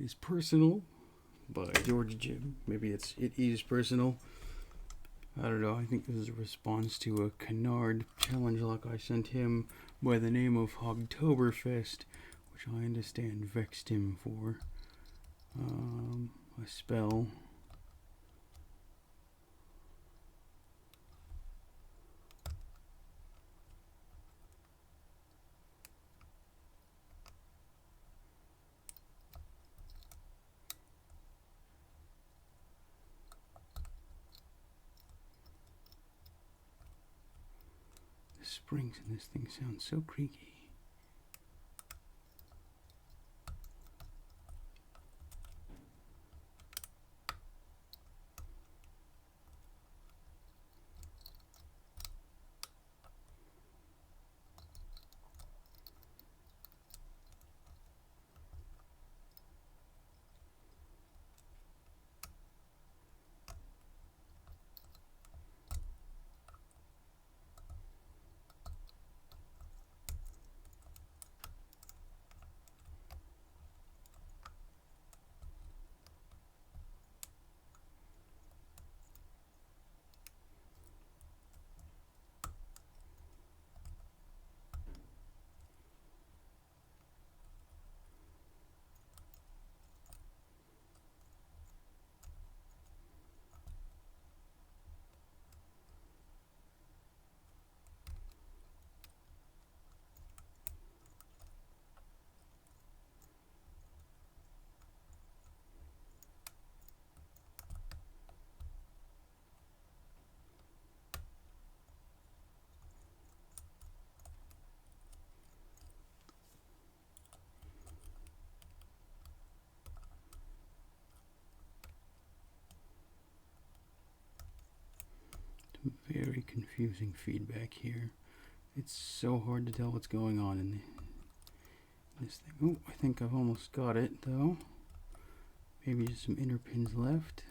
is Personal by George Jim. Maybe it is personal. I don't know. I think this is a response to a Canard challenge lock I sent him by the name of Hogtoberfest, which I understand vexed him for a spell. The springs in this thing sound so creaky. Very confusing feedback here. It's so hard to tell what's going on in this thing. Oh, I think I've almost got it though. Maybe just some inner pins left.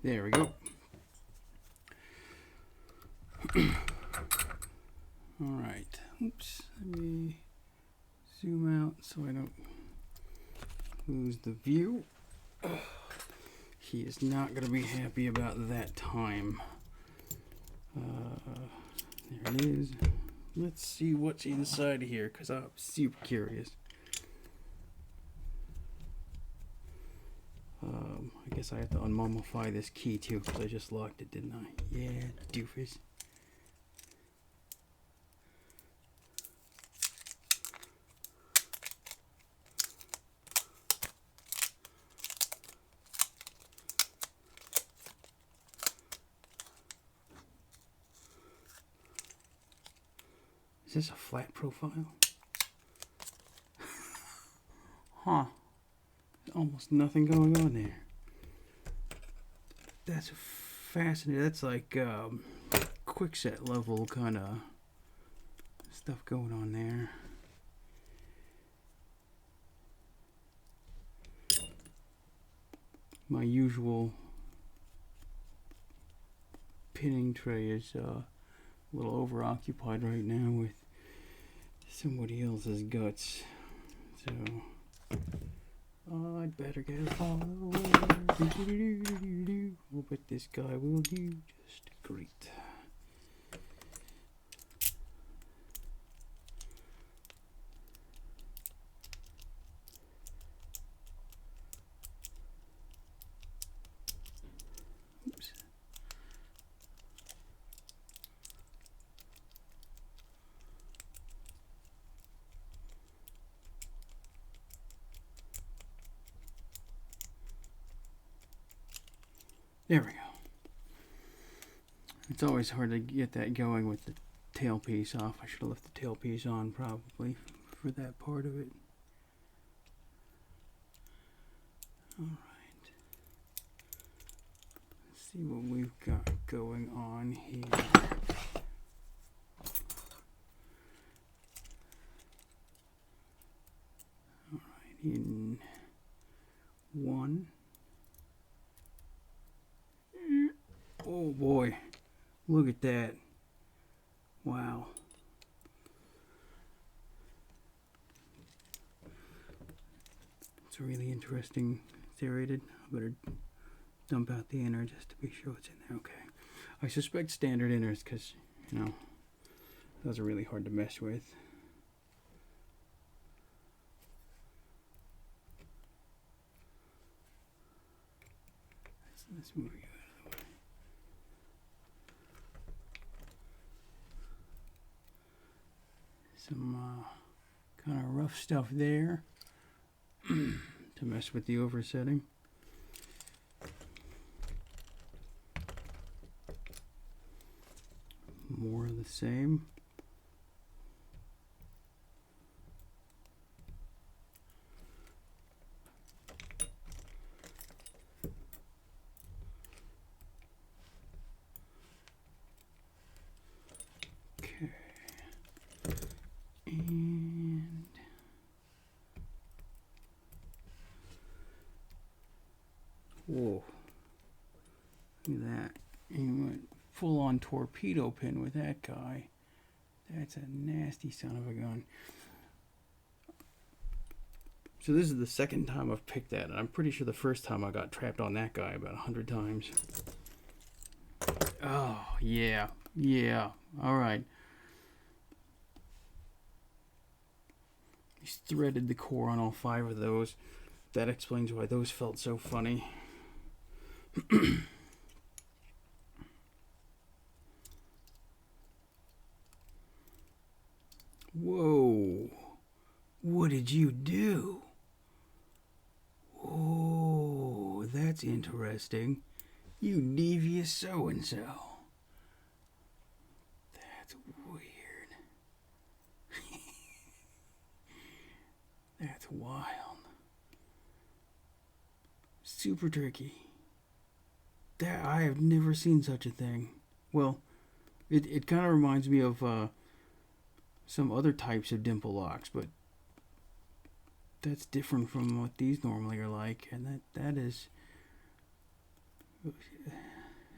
There we go. Alright. Oops. Let me zoom out so I don't lose the view. He is not going to be happy about that time. There it is. Let's see what's inside here, because I'm super curious. I guess I have to unmummify this key too, because I just locked it, didn't I? Yeah, doofus. Is this a flat profile? Huh. There's almost nothing going on there. That's fascinating. That's like quickset level kind of stuff going on there. My usual pinning tray is a little over-occupied right now with somebody else's guts, so I'd better get a follow. I'll bet this guy will do just great. Oops. There we go. It's always hard to get that going with the tailpiece off. I should have left the tailpiece on probably for that part of it. Alright. Let's see what we've got going on here. Alright, in one. Oh boy, look at that. Wow. It's a really interesting serrated. I better dump out the inner just to be sure it's in there. Okay. I suspect standard inners because, you know, those are really hard to mess with. Let's move you out of the way. Some kind of rough stuff there to mess with the oversetting. More of the same. Okay. And whoa. Look at that. He went full on torpedo pin with that guy. That's a nasty son of a gun. So this is the second time I've picked that, and I'm pretty sure the first time I got trapped on that guy about 100 times. Oh, yeah. Yeah. All right. He's threaded the core on all 5 of those. That explains why those felt so funny. Whoa. What did you do? Oh, that's interesting. You devious so-and-so. That's weird. That's wild. Super tricky. That I have never seen such a thing. Well, it kind of reminds me of some other types of dimple locks, but that's different from what these normally are like, and that is,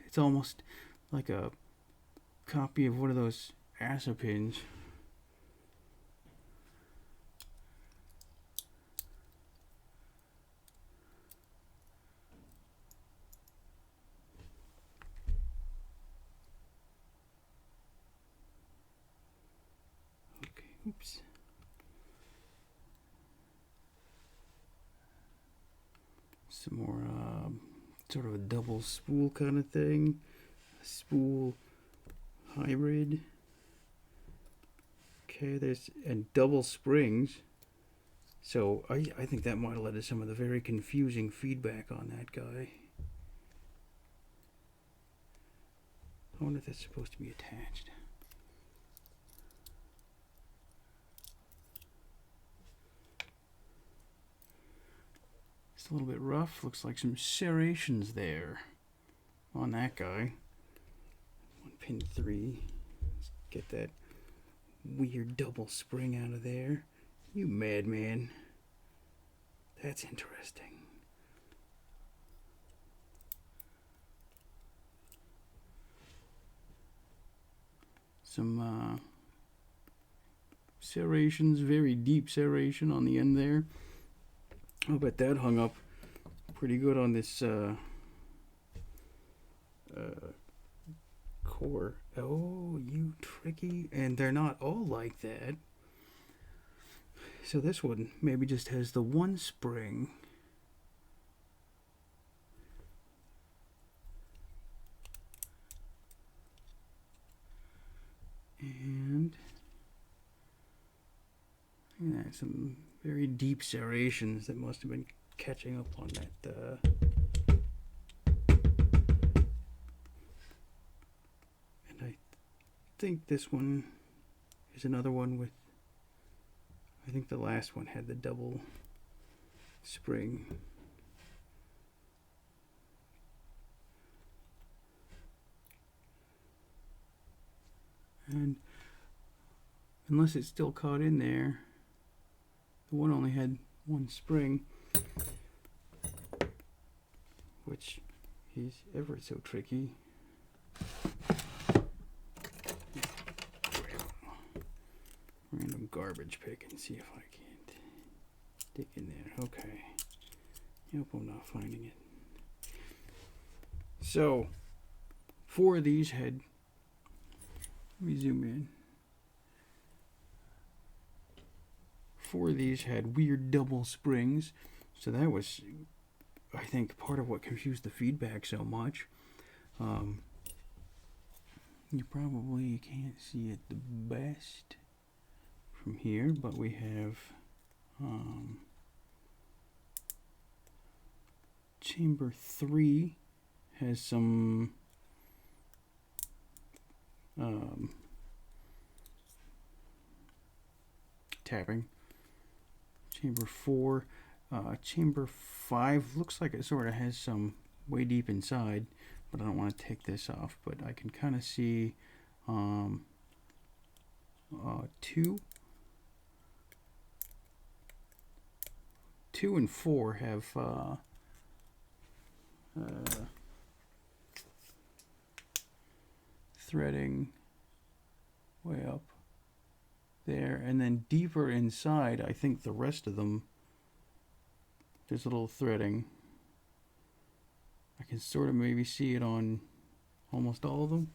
it's almost like a copy of one of those ASA pins. Okay, oops. Some more sort of a double spool kind of thing. A spool hybrid. Okay, there's and double springs. So I think that might have led to some of the very confusing feedback on that guy. I wonder if that's supposed to be attached. It's a little bit rough. Looks like some serrations there on that guy. 1 pin 3. Let's get that weird double spring out of there. You madman. That's interesting. Some serrations, very deep serration on the end there. I'll bet that hung up pretty good on this core. Oh, you tricky. And they're not all like that. So this one maybe just has the one spring. And yeah, some very deep serrations that must have been catching up on that. And I think this one is another one with, I think the last one had the double spring. And unless it's still caught in there, the one only had one spring, which is ever so tricky. Random garbage pick and see if I can't dig in there. Okay. finding it. So, 4 of these had, let me zoom in. 4 of these had weird double springs. So that was, I think, part of what confused the feedback so much. You probably can't see it the best from here, but we have chamber 3 has some tapping. Chamber 4, chamber 5 looks like it sort of has some way deep inside, but I don't want to take this off, but I can kind of see 2 and 4 have threading way up there, and then deeper inside, I think the rest of them, there's a little threading. I can sort of maybe see it on almost all of them.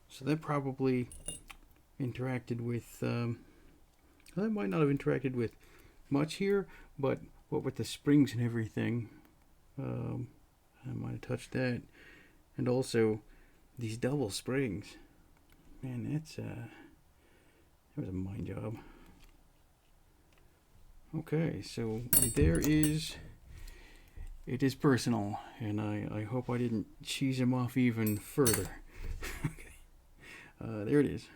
So that probably interacted with, that might not have interacted with much here, but what with the springs and everything, I might have touched that. And also these double springs. Man, that was a mind job. Okay, so there is, it is personal, and I hope I didn't cheese him off even further. Okay, there it is.